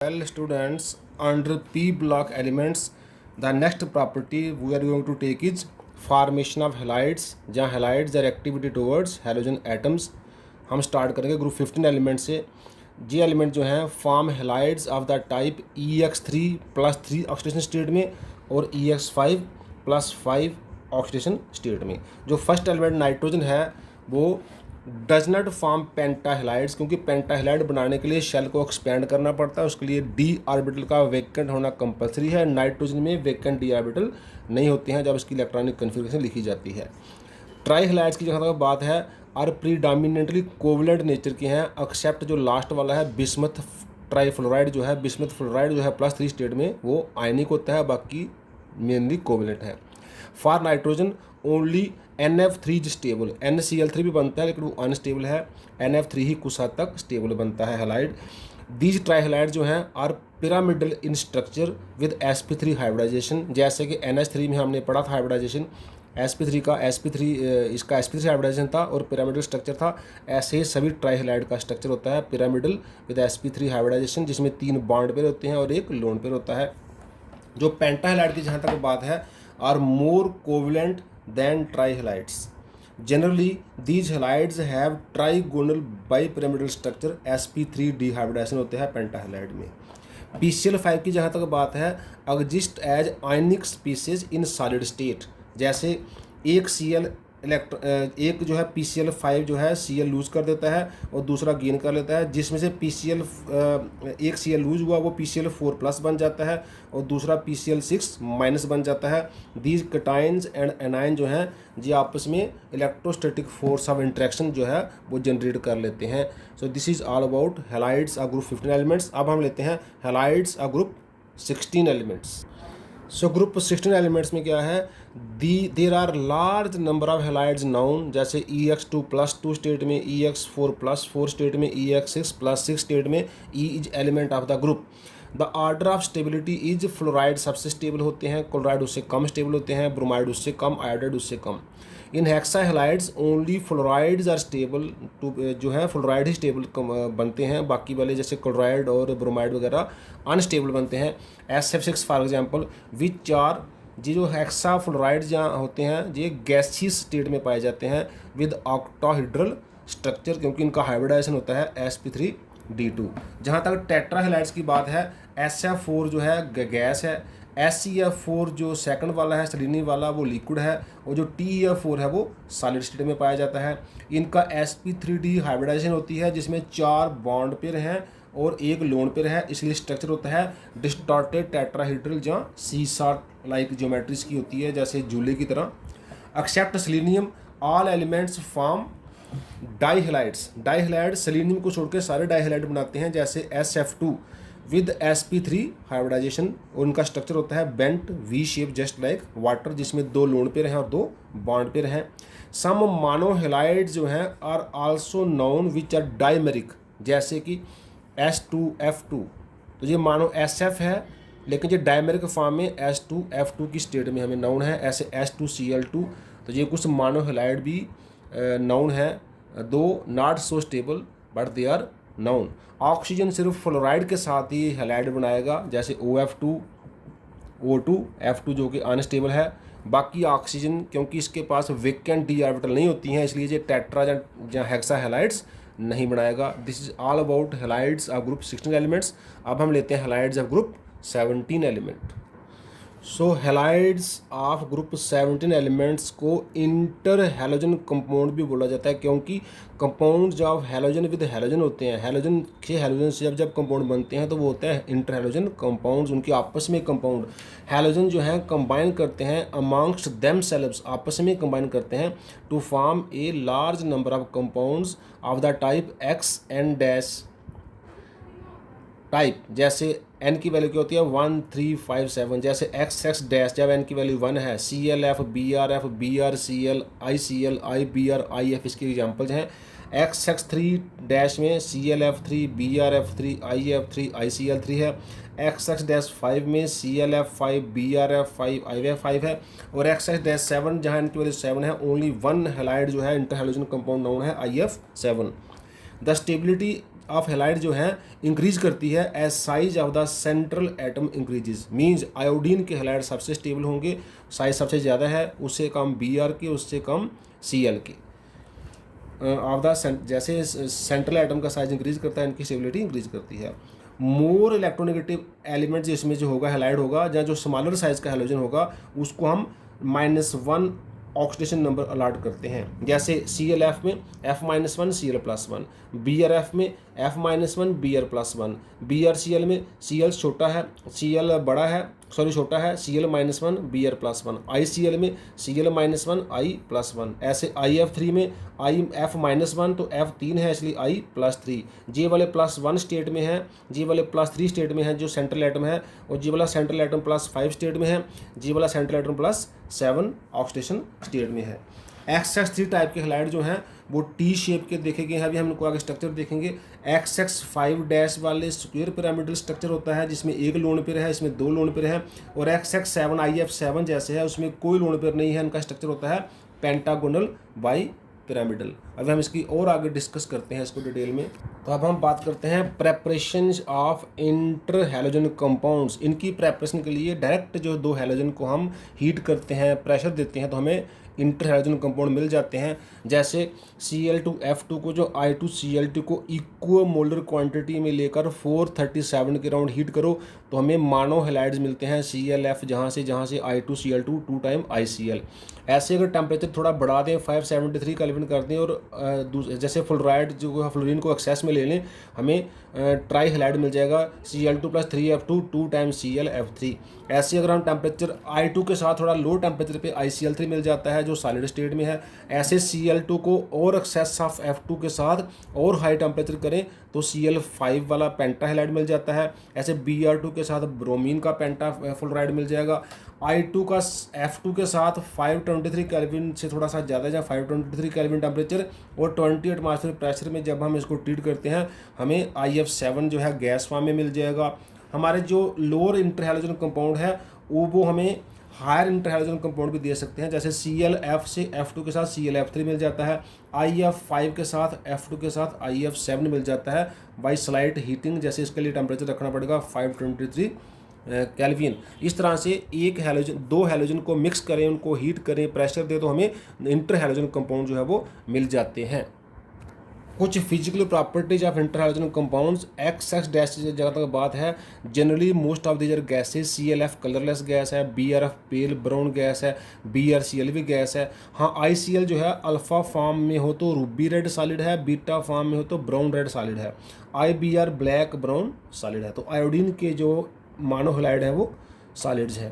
Well, students, under P block elements, the next property we are going to take is formation of halides. जहाँ halides are activity towards halogen atoms. हम start करेंगे group 15 element से। ये element जो हैं form halides of the type EX3+3 oxidation state में और EX5+5 oxidation state में। जो फर्स्ट एलिमेंट नाइट्रोजन है वो डज नॉट फॉर्म पेंटाहेलाइड्स, क्योंकि पेंटाहेलाइड बनाने के लिए शेल को एक्सपेंड करना पड़ता है, उसके लिए डी ऑर्बिटल का वेकेंट होना कंपलसरी है। नाइट्रोजन में वेकेंट डी ऑर्बिटल नहीं होते हैं जब इसकी इलेक्ट्रॉनिक कन्फिग्रेशन लिखी जाती है। ट्राईहेलाइड्स की जहाँ तक बात है और प्रीडोमिनेंटली कोवलेंट नेचर के हैं, एक्सेप्ट जो लास्ट वाला है बिस्मथ ट्राईफ्लोराइड जो है, बिस्मथ फ्लोराइड जो है +3 स्टेट में वो आयनिक होता है, बाकी मेनली कोवलेंट है। For nitrogen only NF3 stable, NCl3 भी बनता है लेकिन वो अनस्टेबल है, NF3 ही कुछ हद तक स्टेबल बनता है हेलाइड। दीज ट्राईहेलाइड जो हैं are pyramidal in structure with sp3 hybridisation, जैसे कि NH3 में हमने पढ़ा था हाइब्रिडाइजेशन, इसका sp3 हाइब्रिडाइजेशन था और पिरामिडल स्ट्रक्चर था। ऐसे ही सभी ट्राईहेलाइड का स्ट्रक्चर होता है पिरामिडल विद sp3 हाइब्रिडाइजेशन, जिसमें 3 बॉन्ड पेयर होते हैं और 1 लोन पेयर होता है। जो पेंटाहेलाइड की जहाँ तक बात है are more covalent than trihalides. Generally, these halides have trigonal bipyramidal structure, sp3 dehybridization होते हैं पेंटाहेलाइड में। PCl5 की जहाँ तक बात है exist as ionic species in solid state, जैसे एक जो है PCl5 जो है Cl लूज कर देता है और दूसरा गेन कर लेता है, जिसमें से एक Cl लूज हुआ वो PCl4+ बन जाता है और दूसरा PCl6- बन जाता है। दीज कटाइंस एंड एनाइन जो हैं ये आपस में इलेक्ट्रोस्टैटिक फोर्स ऑफ इंट्रैक्शन जो है वो जनरेट कर लेते हैं। So this is all about halides आ ग्रुप 15 एलिमेंट्स। अब हम लेते हैं हेलाइड्स आ group 16 elements. So group 16 elements में क्या है, there are large number of halides known, जैसे EX2+2 स्टेट में, EX4+4 स्टेट में, EX6+6 स्टेट में। E is element of the group. The order of stability is fluoride सबसे stable होते हैं, क्लोराइड उससे कम स्टेबल होते हैं, ब्रोमाइड उससे कम, आयोडाइड उससे कम। इन हेक्साहेलाइड्स ओनली फ्लोराइड्स आर स्टेबल, जो है फ्लोराइड ही स्टेबल बनते हैं, बाकी वाले जैसे क्लोराइड और ब्रोमाइड वगैरह अनस्टेबल बनते हैं। SF6 for example which are, ये जो हेक्सा फ्लोराइड जहाँ होते हैं ये गैसियस स्टेट में पाए जाते हैं विद ऑक्टाहेड्रल स्ट्रक्चर, क्योंकि इनका हाइब्रिडाइजेशन होता है sp3d2। जहाँ तक टेट्राहेलाइड्स की बात है SF4 जो है गैस है, SeF4 जो सेकंड वाला है सेलेनियम वाला वो लिक्विड है, और जो TeF4 है वो सॉलिड स्टेट में पाया जाता है। इनका sp3d हाइब्रिडाइजेशन होती है जिसमें 4 बॉन्ड पेयर हैं और 1 लोन पेयर है, इसलिए स्ट्रक्चर होता है डिस्टॉर्टेड टेट्राहेड्रल, जहाँ सीसा लाइक ज्योमेट्रीज की होती है जैसे झूले की तरह। Except selenium all elements form dihalides, dihalide selenium को छोड़ के सारे डाईहेलाइड बनाते हैं, जैसे SF2 विद sp3 हाइब्रिडाइजेशन, उनका स्ट्रक्चर होता है bent V shape just like water, जिसमें 2 लोन पेयर हैं और 2 बॉन्ड पेयर हैं। सम मोनोहेलाइड्स जो हैं are also known which are dimeric, जैसे कि S2F2, तो ये मानो SF है लेकिन ये डायमेरिक फॉर्म में S2F2 की स्टेट में हमें नाउन है। ऐसे S2Cl2, तो ये कुछ मोनोहेलाइड भी नाउन है, though not so stable but they are known. Oxygen सिर्फ फ्लोराइड के साथ ही हेलाइड बनाएगा, जैसे OF2 O2 F2 जो कि अनस्टेबल है। बाकी ऑक्सीजन क्योंकि इसके पास वेकेंट डी ऑर्बिटल नहीं होती हैं, इसलिए ये टेट्रा या हेक्सा हेलाइड्स नहीं बनाएगा। This is all about halides of group 16 elements. अब हम लेते हैं halides of group 17 element. So halides of group 17 elements को इंटर हैलोजन कंपाउंड भी बोला जाता है, क्योंकि कंपाउंड जब हैलोजन विद हैलोजन होते हैं, हैलोजन के हैलोजन से जब कंपाउंड बनते हैं तो वो होता है इंटर हैलोजन कंपाउंड्स, उनके आपस में कंपाउंड हैलोजन जो हैं कंबाइन करते हैं अमॉन्ग्स्ट देम सेल्व्स, आपस में कंबाइन करते हैं to form a large number of compounds of the type X N dash type, जैसे n की वैल्यू क्या होती है 1 3 5 7, जैसे XX डैश जब n की वैल्यू 1 है, ClF BrF BrCl ICl IBr IF इसके एग्जांपल्स हैं। XX3 डैश में ClF3 BrF3 IF3 ICl3 है, XX डैश 5 में ClF5 BrF5 IF5 है, और XX डैश 7 जहाँ n की वैल्यू 7 है ओनली 1 हेलाइड जो है इंटर हैलोजन कंपाउंड नाउन है IF7। The stability of halide जो है इंक्रीज करती है as size of the central atom increases. Means iodine के हेलाइड सबसे स्टेबल होंगे, साइज सबसे ज़्यादा है, उससे कम Br के, उससे कम Cl के। ऑफ द जैसे सेंट्रल एटम का साइज इंक्रीज करता है, इनकी स्टेबिलिटी इंक्रीज करती है। मोर इलेक्ट्रोनेगेटिव एलिमेंट जिसमें जो होगा हेलाइड होगा, या जो स्मॉलर साइज का हेलोजन होगा, उसको हम -1 ऑक्सीडेशन नंबर अलाट करते हैं। जैसे ClF में F-1 Cl+1, BrF में F-1 Br+1, BrCl में Cl छोटा है, Cl बड़ा है, सॉरी छोटा है, Cl-1 Br+1, ICl में Cl-1 I+1। ऐसे IF3 में F-1 तो F3 है इसलिए I+3। जे वाले +1 स्टेट में है, जे वाले +3 स्टेट में है जो सेंट्रल एटम है, और जे वाला सेंट्रल एटम +5 स्टेट में है, जे वाला सेंट्रल एटम +7 ऑक्सीडेशन स्टेट में है। XX3 टाइप के हेलाइड जो हैं वो T शेप के देखे गए हैं। अभी हम इनको आगे स्ट्रक्चर देखेंगे। XX5 वाले स्क्वायर पिरामिडल स्ट्रक्चर होता है जिसमें एक लोन पेयर है, इसमें 2 लोन पेयर है। और XX7 IF7 जैसे है उसमें कोई लोन पेयर नहीं है, इनका स्ट्रक्चर होता है पेंटागोनल बाई पिरामिडल। अब हम इसकी और आगे डिस्कस करते हैं इसको डिटेल में। तो अब हम बात करते हैं preparation of interhalogen compounds. इनकी प्रेपरेशन के लिए डायरेक्ट जो 2 हैलोजन को हम हीट करते हैं, प्रेशर देते हैं, तो हमें इंटर हैलोजन कंपाउंड मिल जाते हैं। जैसे Cl2F2 को जो I2Cl2 को इक्वल मोलर क्वांटिटी में लेकर 437 के राउंड हीट करो तो हमें मानो हेलाइड्स मिलते हैं ClF, जहाँ से I2Cl2 2 टाइम ICl। ऐसे अगर टेम्परेचर थोड़ा बढ़ा दें, 573 केल्विन कर दें, और जैसे फ्लोराइड जो फ्लोरीन को एक्सेस में ले लें, हमें ट्राई हेलाइड मिल जाएगा Cl2+3F2 2 टाइम ClF3। ऐसे अगर हम टेम्परेचर I2 के साथ थोड़ा लो टेम्परेचर पे ICl3 मिल जाता है जो सॉलिड स्टेट में है। ऐसे Cl2 को और एक्सेस ऑफ F2 के साथ और हाई टेम्परेचर करें तो Cl5 वाला पेंटा हेलाइड मिल जाता है। ऐसे Br2 के साथ ब्रोमीन का पेंटा फ्लोराइड मिल जाएगा। I2 का F2 के साथ 523 केल्विन से थोड़ा सा ज़्यादा, या 523 केल्विन टेम्परेचर और 20 एटमॉस्फेयर प्रेशर में जब हम इसको ट्रीट करते हैं, हमें IF7 जो है गैस फॉर्म में मिल जाएगा। हमारे जो लोअर इंटर हैलोजन कंपाउंड है वो हमें हायर इंटर हैलोजन कंपाउंड भी दे सकते हैं। जैसे ClF से F2 के साथ ClF3 मिल जाता है, IF5 के साथ F2 के साथ IF7 मिल जाता है बाई स्लाइट हीटिंग। जैसे इसके लिए टेम्परेचर रखना पड़ेगा 523 केल्विन। इस तरह से एक हैलोजन 2 हैलोजन को मिक्स करें, उनको हीट करें, प्रेशर दे, तो हमें इंटर हैलोजन कंपाउंड जो है वो मिल जाते हैं। कुछ physical properties of interhalogen compounds. XX- जगह तक बात है। Generally most of these are gases. ClF colourless gas है, BrF पेल ब्राउन गैस है, BrCl भी गैस है। हाँ, ICl जो है अल्फा फॉर्म में हो तो रूबी रेड सॉलिड है, बीटा फॉर्म में हो तो ब्राउन रेड सॉलिड है, IBr ब्लैक ब्राउन सॉलिड है। तो आयोडीन के जो मोनोहेलाइड है वो सॉलिड्स है।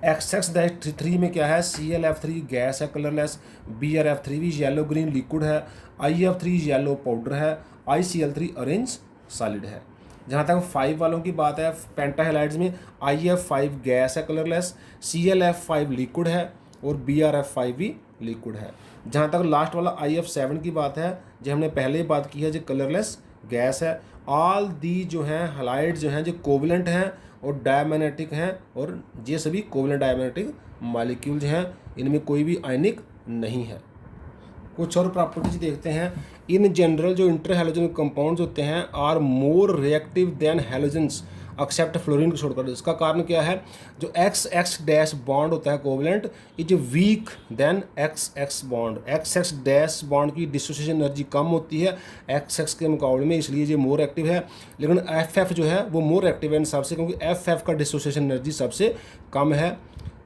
XX-3 में क्या है, ClF3 गैस है कलरलेस, BrF3 भी येलो ग्रीन लिक्विड है, IF3 येलो पाउडर है, ICl3 ऑरेंज सॉलिड है। जहाँ तक 5 वालों की बात है, पेंटाहेलाइड्स में IF5 गैस है कलरलेस, ClF5 लिक्विड है और BrF5 भी लिक्विड है। जहाँ तक लास्ट वाला IF7 की बात है, जो हमने पहले ही बात की है, जो कलरलेस गैस है। ऑल दी जो हैं हैलाइड जो हैं जो कोवलेंट हैं और डायमैग्नेटिक हैं, और ये सभी कोवलेंट डायमैग्नेटिक मॉलिक्यूल्स हैं, इनमें कोई भी आयनिक नहीं है। कुछ और प्रॉपर्टीज देखते हैं। इन जनरल जो इंटर हैलोजन कंपाउंड्स होते हैं are more reactive than halogens except fluorine को छोड़कर। इसका कारण क्या है, जो XX- बॉन्ड होता है covalent is weak than XX bond. XX- bond की डिसोसिएशन एनर्जी कम होती है XX के मुकाबले में, इसलिए ये मोर एक्टिव है। लेकिन FF जो है वो मोर एक्टिव है इन सबसे, क्योंकि FF का डिसोसिएशन एनर्जी सबसे कम है।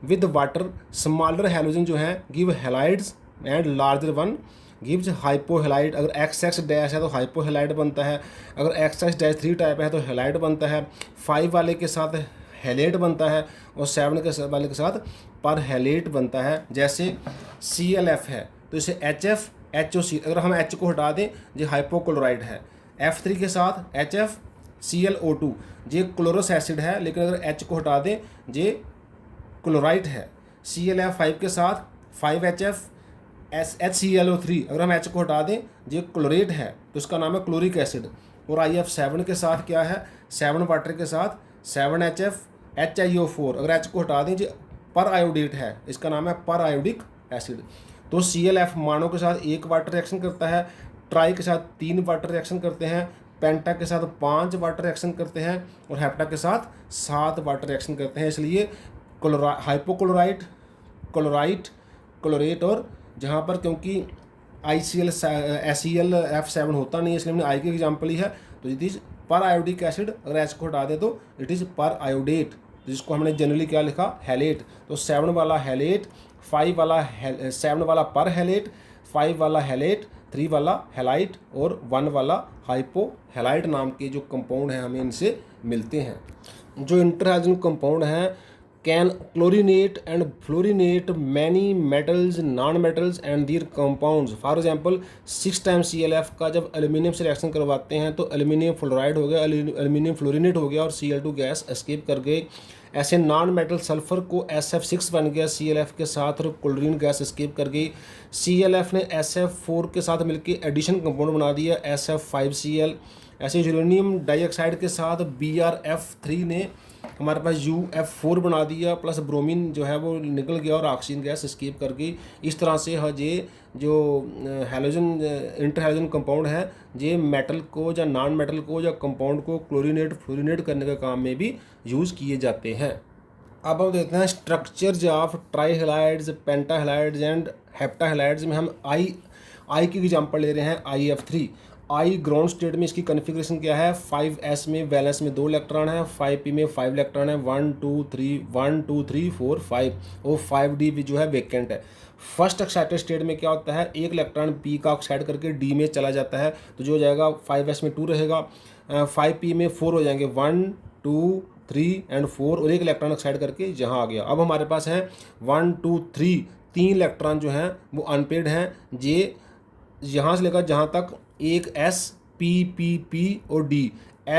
विद वाटर स्मॉलर हैलोजन जो है give halides and larger one gives hypohalide. अगर XX- है तो हाइपोहेलाइड बनता है, अगर XX-3 टाइप है तो हेलाइड बनता है, 5 वाले के साथ हेलेट बनता है और 7 वाले के साथ पर हेलेट बनता है। जैसे ClF है तो इसे HF HOC, अगर हम H को हटा दें ये हाइपोक्लोराइड है। F3 के साथ HF ClO2 ये क्लोरस एसिड है, लेकिन अगर H को हटा दें ये क्लोराइड है। ClF5 के साथ 5HF HClO3, अगर हम H को हटा दें ये क्लोरेट है तो इसका नाम है क्लोरिक एसिड। और IF7 के साथ क्या है, 7 वाटर के साथ 7HF HiO4, अगर H को हटा दें ये पर आयोडेट है, इसका नाम है पर आयोडिक एसिड। तो ClF मानो के साथ 1 वाटर रिएक्शन करता है, ट्राई के साथ 3 वाटर रिएक्शन करते हैं, पेंटा के साथ 5 वाटर रिएक्शन करते हैं और हेप्टा के साथ 7 वाटर रिएक्शन करते हैं। इसलिए हाइपोक्लोराइट, क्लोराइट, क्लोरेट, और जहाँ पर क्योंकि ICl SeLF7 होता नहीं है इसलिए हमने आई की एग्जाम्पल ही है, तो इट इज़ पर आयोडिक एसिड। अगर एच को हटा दे तो इट इज़ पर आयोडेट, जिसको हमने जनरली क्या लिखा, हैलेट। तो 7 वाला हैलेट, 5 वाला 7 वाला पर हैलेट, 5 वाला हैलेट, 3 वाला हैलाइट और 1 वाला हाइपो हैलाइट नाम के जो कंपाउंड हैं हमें इनसे मिलते हैं। जो इंटरहाइड्रोजन कंपाउंड हैं can chlorinate and fluorinate many metals, non metals and their compounds. For example 6 times ClF का जब एल्यूमिनियम से रिएक्शन करवाते हैं तो एल्यूमिनियम फ्लोराइड हो गया, एल्यूमिनियम फ्लोरिनेट हो गया और Cl2 गैस एस्केप कर गई। ऐसे नॉन मेटल सल्फर को SF6 बन गया ClF के साथ और क्लोरीन गैस एस्केप कर गई। ClF ने SF4 के साथ मिलकर एडिशन कंपाउंड बना दिया SF5Cl। ऐसे यूरेनियम डाइऑक्साइड के साथ BrF3 ने हमारे पास UF4 बना दिया, प्लस ब्रोमीन जो है वो निकल गया और ऑक्सीजन गैस एस्केप कर गई। इस तरह से ये जो हैलोजन इंटरहैलोजन कंपाउंड है ये मेटल को या नॉन मेटल को या कंपाउंड को क्लोरीनेट फ्लोरिनेट करने के काम में भी यूज़ किए जाते हैं। अब हम देखते हैं स्ट्रक्चर्स ऑफ ट्राईहेलाइड्स, पेंटाहेलाइड्स एंड हेप्टाहेलाइड्स में हम आई की एग्जांपल ले रहे हैं IF3। आई ग्राउंड स्टेट में इसकी कॉन्फ़िगरेशन क्या है, 5s में वैलेंस में 2 इलेक्ट्रॉन है, 5p में 5 इलेक्ट्रॉन है, 1 2 3 4 5 और 5d भी जो है वेकेंट है। फर्स्ट एक्साइटेड स्टेट में क्या होता है, एक इलेक्ट्रॉन p का ऑक्साइड करके d में चला जाता है, तो जो हो जाएगा 5s में 2 रहेगा, 5p में 4 हो जाएंगे, 1 2 3 एंड 4 और एक इलेक्ट्रॉन ऑक्साइड करके यहाँ आ गया। अब हमारे पास है 1 2 3 3 इलेक्ट्रॉन जो हैं वो अनपेड हैं, ये यहाँ से लेकर जहाँ तक एक S P P P और D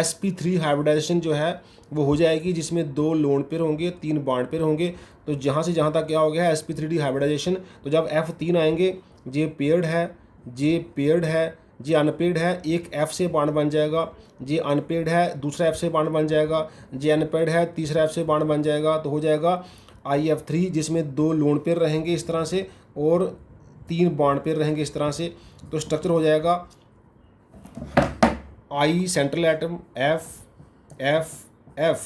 sp3 हाइब्रिडाइजेशन जो है वो हो जाएगी, जिसमें 2 लोन पेयर होंगे, 3 बॉन्ड पेयर होंगे। तो जहाँ से जहाँ तक क्या हो गया है sp3d हाइब्रिडाइजेशन। तो जब F3 आएंगे ये पेयर्ड है, ये पेयर्ड है, ये अनपेयर्ड है, एक F से बॉन्ड बन जाएगा, ये अनपेयर्ड है, दूसरा F से बॉन्ड बन जाएगा, ये अनपेयर्ड है, तीसरा F से बॉन्ड बन जाएगा। तो हो जाएगा IF3 जिसमें 2 लोन पेयर रहेंगे इस तरह से और 3 बॉन्ड पेयर रहेंगे इस तरह से। तो स्ट्रक्चर हो जाएगा I central atom, F F F,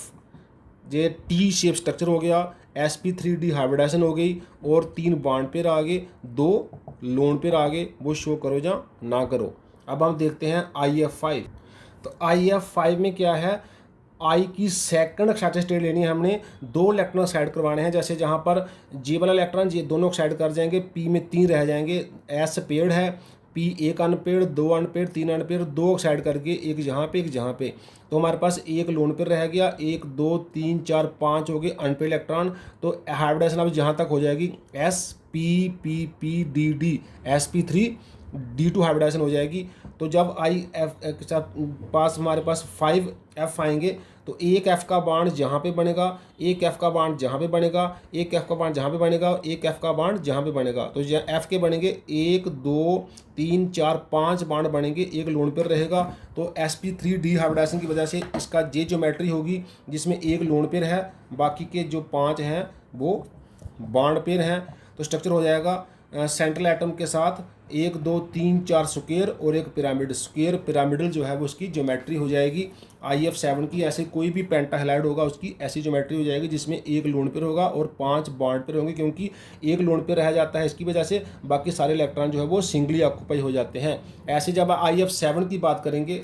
ये T शेप स्ट्रक्चर हो गया, sp3d हाइब्रिडाइजेशन हो गई और 3 बॉन्ड पेयर आ गए, 2 लोन पेयर आ गए, वो शो करो या ना करो। अब हम देखते हैं IF5। तो IF5 में क्या है, आई की सेकंड एक्साइटेड स्टेट लेनी है हमने, 2 इलेक्ट्रॉन ऑक्साइड करवाने हैं। जैसे जहाँ पर जे वाला इलेक्ट्रॉन ये दोनों ऑक्साइड कर जाएंगे, P में 3 रह जाएंगे, S पेयर्ड है, P एक अनपेयर्ड, 2 अनपेयर्ड, 3 अनपेयर्ड, 2 ऑक्साइड करके एक जहाँ पे एक जहाँ पे। तो हमारे पास एक लोन पेयर रह गया, 1 2 3 4 5 हो गए अनपेयर्ड इलेक्ट्रॉन। तो हाइब्रिडाइजेशन अब जहाँ तक हो जाएगी SPPPDD sp3d2 हाइब्रिडाइजेशन हो जाएगी। तो जब IF के पास हमारे पास 5F आएंगे तो एक F का बॉन्ड जहाँ पे बनेगा, एक F का बॉन्ड जहाँ पे बनेगा, एक F का बॉन्ड जहाँ पे बनेगा, एक F का बॉन्ड जहाँ पे बनेगा। तो F के बनेंगे 1 2 3 4 5 बॉन्ड बनेंगे, एक लोन पेयर रहेगा। तो sp3d हाइब्रिडाइजेशन की वजह से इसका जे ज्योमेट्री होगी जिसमें एक लोन पेयर है, बाकी के जो 5 हैं वो बॉन्ड पेयर हैं। तो स्ट्रक्चर हो जाएगा सेंट्रल एटम के साथ 1 2 3 4 स्क्वायर और एक पिरामिड, स्क्वायर पिरामिडल जो है वो उसकी ज्योमेट्री हो जाएगी। IF7 की ऐसे कोई भी पेंटाहेलाइड होगा उसकी ऐसी ज्योमेट्री हो जाएगी जिसमें एक लोन पेयर होगा और 5 बॉन्ड पेयर होंगे, क्योंकि एक लोन पेयर रह जाता है इसकी वजह से बाकी सारे इलेक्ट्रॉन जो है वो सिंगली ऑक्यूपाई हो जाते हैं। ऐसे जब IF7 की बात करेंगे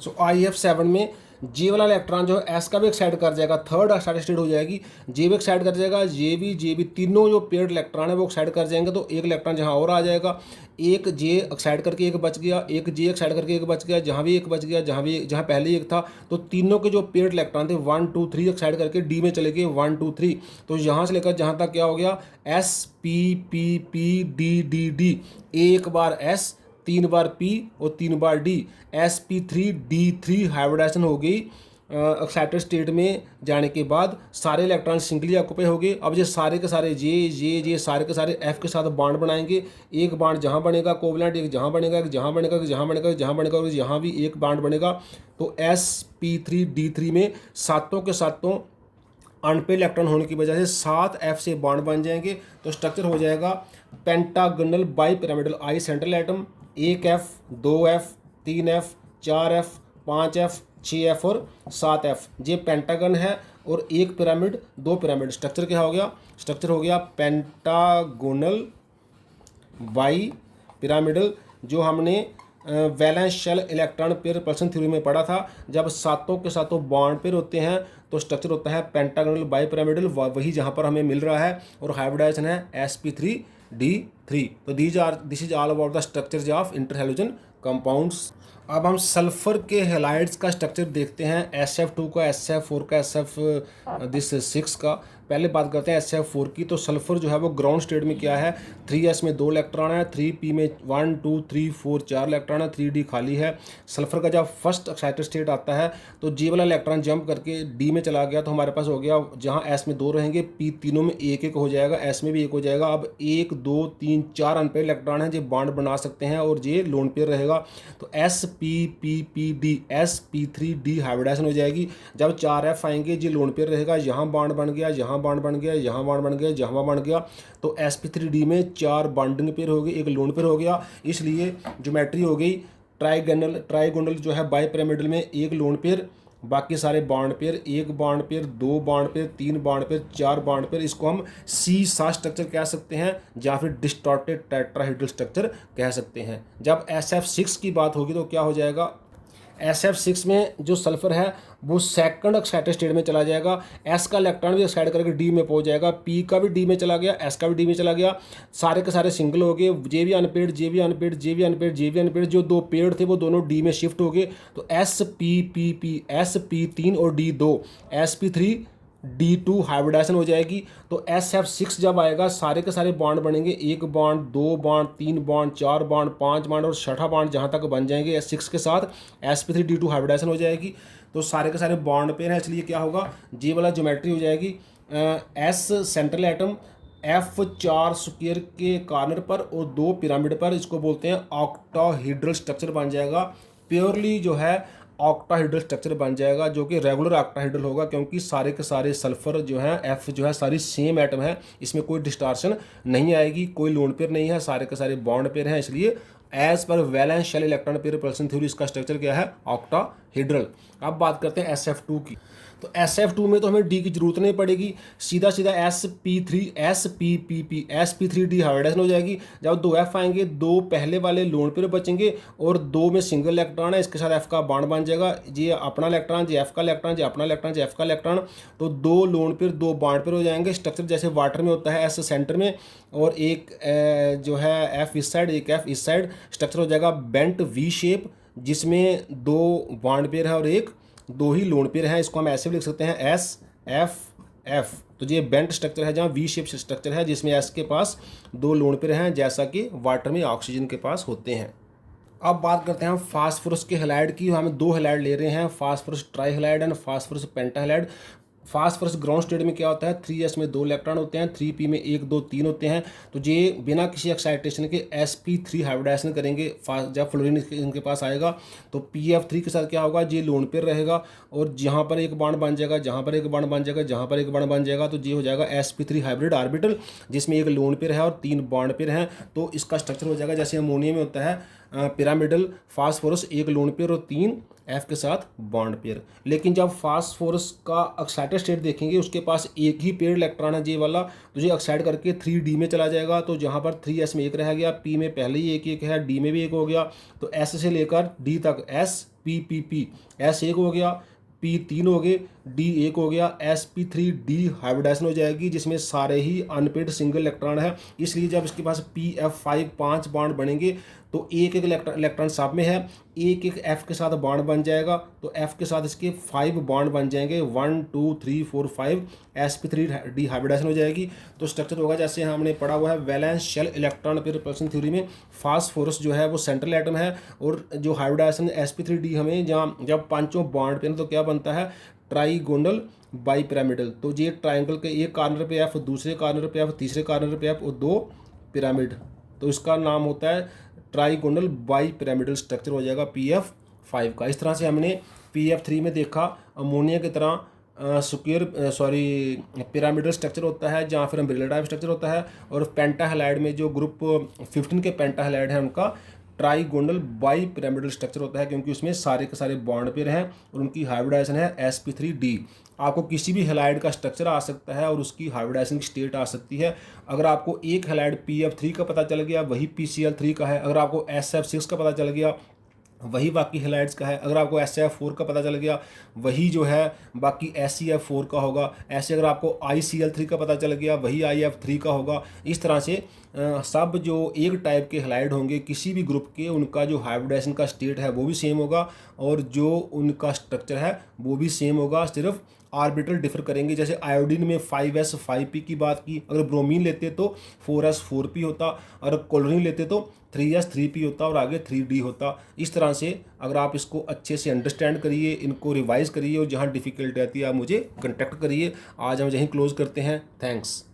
सो IF7 में जे वाला इलेक्ट्रॉन जो है एस का भी एक्साइड कर जाएगा, थर्ड एक्साइड स्टेट हो जाएगी, जे भी एक्साइड कर जाएगा, जे भी तीनों जो पेयर्ड इलेक्ट्रॉन है वो एक्साइड कर जाएंगे। तो एक इलेक्ट्रॉन जहाँ और आ जाएगा, एक जे एक्साइड करके एक बच गया, एक जे एक्साइड करके एक बच गया, जहाँ भी एक बच गया, जहाँ पहले एक था। तो तीनों के जो पेयर्ड इलेक्ट्रॉन थे 1 2 3 एक्साइड करके डी में चले गए 1 2 3। तो यहाँ से लेकर जहाँ तक क्या हो गया SPPPDDD, एक बार S 3 बार P और 3 बार D, sp3d3 हाइब्रिडाइजेशन हो गई। एक्साइटेड स्टेट में जाने के बाद सारे इलेक्ट्रॉन सिंगली ऑक्यूपाई हो गए। अब ये सारे के सारे जे सारे के सारे F के साथ बॉन्ड बनाएंगे, एक बॉन्ड जहाँ बनेगा कोवलेंट, एक जहाँ बनेगा, एक जहाँ बनेगा, एक जहाँ बनेगा, जहाँ बनेगा और यहाँ भी एक बॉन्ड बनेगा। तो sp3d3 में सातों के सातों अनपेयर्ड इलेक्ट्रॉन होने की वजह से 7 F से बॉन्ड बन जाएंगे। तो स्ट्रक्चर हो जाएगा पेंटागोनल बाई पिरामिडल, आई central atom, 1 F 2 F 3 F 4 F 5F, 6F और 7F, ये पेंटागन है। और एक पिरामिड, दो पिरामिड। स्ट्रक्चर क्या हो गया? स्ट्रक्चर हो गया पेंटागोनल बाई पिरामिडल, जो हमने valence shell electron pair repulsion theory में पढ़ा था। जब सातों के सातों बॉन्ड पेयर होते हैं तो स्ट्रक्चर होता है पेंटागोनल बाई पिरामिडल, वही जहाँ पर हमें मिल रहा है। और हाइब्रिडाइजेशन है sp3d3। तो this is all about the structures of interhalogen compounds. अब हम सल्फर के हैलाइड्स का स्ट्रक्चर देखते हैं, SF2 का, SF4 का, SF6 का। पहले बात करते हैं SF4 की। तो सल्फर जो है वो ग्राउंड स्टेट में क्या है? 3s में 2 इलेक्ट्रॉन है, 3p में 1 2 3 4 4 इलेक्ट्रॉन है, 3d खाली है। सल्फर का जब फर्स्ट एक्साइटेड स्टेट आता है तो जी वाला इलेक्ट्रॉन जंप करके d में चला गया, तो हमारे पास हो गया, जहाँ s में 2 रहेंगे, p तीनों में एक एक हो जाएगा, s में भी एक हो जाएगा। अब 1 2 3 4 अनपेयर इलेक्ट्रॉन है जो बॉन्ड बना सकते हैं और ये लोन पेयर रहेगा। तो sppd sp3d हाइब्रिडाइजेशन हो जाएगी। जब 4f आएंगे जी लोन पेयर रहेगा, यहाँ बॉन्ड बन गया, यहाँ बॉन्ड बन गया, यहाँ बॉन्ड बन गया, यहाँ बन गया। तो sp3d में 4 बॉन्डिंग पेयर हो गई, एक लोन पेयर हो गया। इसलिए ज्योमेट्री हो गई ट्राइगोनल जो है बाई पिरामिडल में एक लोन पेयर, बाकी सारे बॉन्ड पेयर, एक bond pair, 2 bond pair, 3 bond pair, 4 bond pair. इसको हम सी-सा स्ट्रक्चर कह सकते हैं या फिर डिस्टॉर्टेड टेट्राहेड्रल स्ट्रक्चर कह सकते हैं। जब SF6 की बात होगी तो क्या हो जाएगा? SF6 में जो सल्फर है वो सेकंड एक्साइटेड स्टेट में चला जाएगा। S का इलेक्ट्रॉन भी एक्साइट करके D में पहुंच जाएगा, P का भी D में चला गया, S का भी D में चला गया। सारे के सारे सिंगल हो गए, जे भी अनपेड, जे भी अनपेड, जे भी अनपेड, जे भी अनपेड। जो 2 पेड थे वो दोनों D में शिफ्ट हो गए। तो SPPP, SP3 और D2, sp3d2 हाइब्रिडाइजेशन हो जाएगी। तो SF6 जब आएगा सारे के सारे बॉन्ड बनेंगे, 1 bond, 2 bond, 3 bond, 4 bond, 5 bond और छठा बॉन्ड जहाँ तक बन जाएंगे S6 के साथ sp3d2 हाइब्रिडाइजेशन हो जाएगी। तो सारे के सारे बॉन्ड पेयर हैं, इसलिए क्या होगा? जी वाला ज्योमेट्री हो जाएगी S central atom, F4 square के कॉर्नर पर और 2 पिरामिड पर। इसको बोलते हैं ऑक्टाहेड्रल स्ट्रक्चर बन जाएगा। प्योरली जो है ऑक्टाहेड्रल स्ट्रक्चर बन जाएगा, जो कि रेगुलर ऑक्टाहेड्रल होगा, क्योंकि सारे के सारे सल्फर जो है F जो है सारी सेम एटम है, इसमें कोई डिस्टार्शन नहीं आएगी, कोई लोन पेयर नहीं है, सारे के सारे बॉन्ड पेयर हैं। इसलिए एज पर valence shell electron pair repulsion theory इसका स्ट्रक्चर क्या है? ऑक्टाहेड्रल। अब बात करते हैं SF2 की। तो SF2 में तो हमें D की जरूरत नहीं पड़ेगी, सीधा सीधा SPPD हाइब्रिडाइजेशन हो जाएगी। जब 2F आएंगे, 2 पहले वाले लोन पेयर बचेंगे और 2 में सिंगल इलेक्ट्रॉन है, इसके साथ F का बॉन्ड बन जाएगा। ये अपना इलेक्ट्रॉन, ये F का इलेक्ट्रॉन, ये अपना इलेक्ट्रॉन, ये F का इलेक्ट्रॉन। तो 2 लोन पेयर, 2 बॉन्ड पेयर हो जाएंगे। स्ट्रक्चर जैसे वाटर में होता है, S सेंटर में और एक जो है F इस साइड, एक F इस साइड। स्ट्रक्चर हो जाएगा बेंट V शेप, जिसमें 2 बॉन्ड पेयर है और 2 ही लोन पेयर हैं। इसको हम ऐसे भी लिख सकते हैं SFF। तो ये बेंट स्ट्रक्चर है जहाँ V शेप स्ट्रक्चर है, जिसमें S के पास 2 लोन पेयर हैं, जैसा कि वाटर में ऑक्सीजन के पास होते हैं। अब बात करते हैं हम फास्फोरस के हैलाइड की। हम 2 हैलाइड ले रहे हैं, phosphorus trihalide and phosphorus pentahalide. Phosphorus ground state में क्या होता है? 3s में 2 इलेक्ट्रॉन होते हैं, 3p में 1 2 3 होते हैं। तो ये बिना किसी एक्साइटेशन के sp3 हाइब्रिडाइजेशन करेंगे। जब फ्लोरीन इनके पास आएगा तो pf3 के साथ क्या होगा? ये लोन पेयर रहेगा और जहाँ पर एक बॉन्ड बन जाएगा, जहाँ पर एक बॉन्ड बन जाएगा, जहाँ पर एक बॉन्ड बन जाएगा, तो ये हो जाएगा sp3 हाइब्रिड ऑर्बिटल, जिसमें एक लोन पेयर है और 3 बॉन्ड पेयर हैं। तो इसका स्ट्रक्चर हो जाएगा जैसे अमोनिया में होता है पिरामिडल फास्फोरस, एक लोन पेयर और 3 F के साथ बॉन्ड पेयर। लेकिन जब फास्फोरस का एक्साइटेड स्टेट देखेंगे, उसके पास एक ही पेयर इलेक्ट्रॉन है, जे वाला, तो ये एक्साइट करके 3D में चला जाएगा। तो जहाँ पर 3s में 1 रह गया, P में पहले ही एक है, D में भी 1 हो गया। तो S से लेकर D तक SPPP, S 1 हो गया, P 3 हो गए, D 1 हो गया, sp3d हाइब्रिडाइजेशन हो जाएगी, जिसमें सारे ही अनपेड सिंगल इलेक्ट्रॉन है। इसलिए जब इसके पास pf5 5 बॉन्ड बनेंगे तो एक एक इलेक्ट्रॉन सब में है, एक एक F के साथ बॉन्ड बन जाएगा। तो F के साथ इसके 5 बॉन्ड बन जाएंगे, 1 2 3 4 5, sp3d हाइब्रिडाइजेशन हो जाएगी। तो स्ट्रक्चर होगा जैसे हमने पढ़ा हुआ है valence shell electron pair repulsion theory में। फास्फोरस जो है वो सेंट्रल एटम है और जो हाइब्रिडाइजेशन sp3d हमें जहाँ जब 5 बॉन्ड पे तो क्या बनता है? Trigonal bi pyramidal. तो ये ट्राइंगल के एक कॉर्नर पे F, दूसरे कॉर्नर पे F, तीसरे कॉर्नर पे F और 2 पिरामिड। तो इसका नाम होता है ट्राइगोनल बाई पिरामिडल स्ट्रक्चर हो जाएगा pf5 का। इस तरह से हमने pf3 में देखा अमोनिया की तरह पिरामिडल स्ट्रक्चर होता है, जहाँ फिर अम्ब्रेला टाइप स्ट्रक्चर होता है। और पेंटाहैलाइड में जो ग्रुप 15 के पेंटाहैलाइड हैं उनका ट्राइगोनल बाई पिरामिडल स्ट्रक्चर होता है, क्योंकि उसमें सारे के सारे बॉन्ड पेयर हैं और उनकी हाइब्रिडाइजेशन है sp3d। आपको किसी भी हैलाइड का स्ट्रक्चर आ सकता है और उसकी हाइब्रिडाइजेशन की स्टेट आ सकती है। अगर आपको एक हैलाइड pf3 का पता चल गया वही pcl3 का है, अगर आपको sf6 का पता चल गया वही बाकी हैलाइड्स का है, अगर आपको SAF4 का पता चल गया वही जो है बाकी SCF4 का होगा, ऐसे अगर आपको ICL3 का पता चल गया वही IF3 का होगा। इस तरह से सब जो एक टाइप के हैलाइड होंगे किसी भी ग्रुप के, उनका जो हाइब्रिडाइजेशन का स्टेट है वो भी सेम होगा और जो उनका स्ट्रक्चर है वो भी सेम होगा, सिर्फ आर्बिटल डिफर करेंगे। जैसे आयोडीन में 5s 5p की बात की, अगर ब्रोमीन लेते तो 4s 4p होता, अगर क्लोरीन लेते तो 3s 3p होता और आगे 3d होता। इस तरह से अगर आप इसको अच्छे से अंडरस्टैंड करिए, इनको रिवाइज करिए और जहाँ डिफ़िकल्टी आती है आप मुझे कंटेक्ट करिए। आज हम यहीं क्लोज करते हैं। थैंक्स।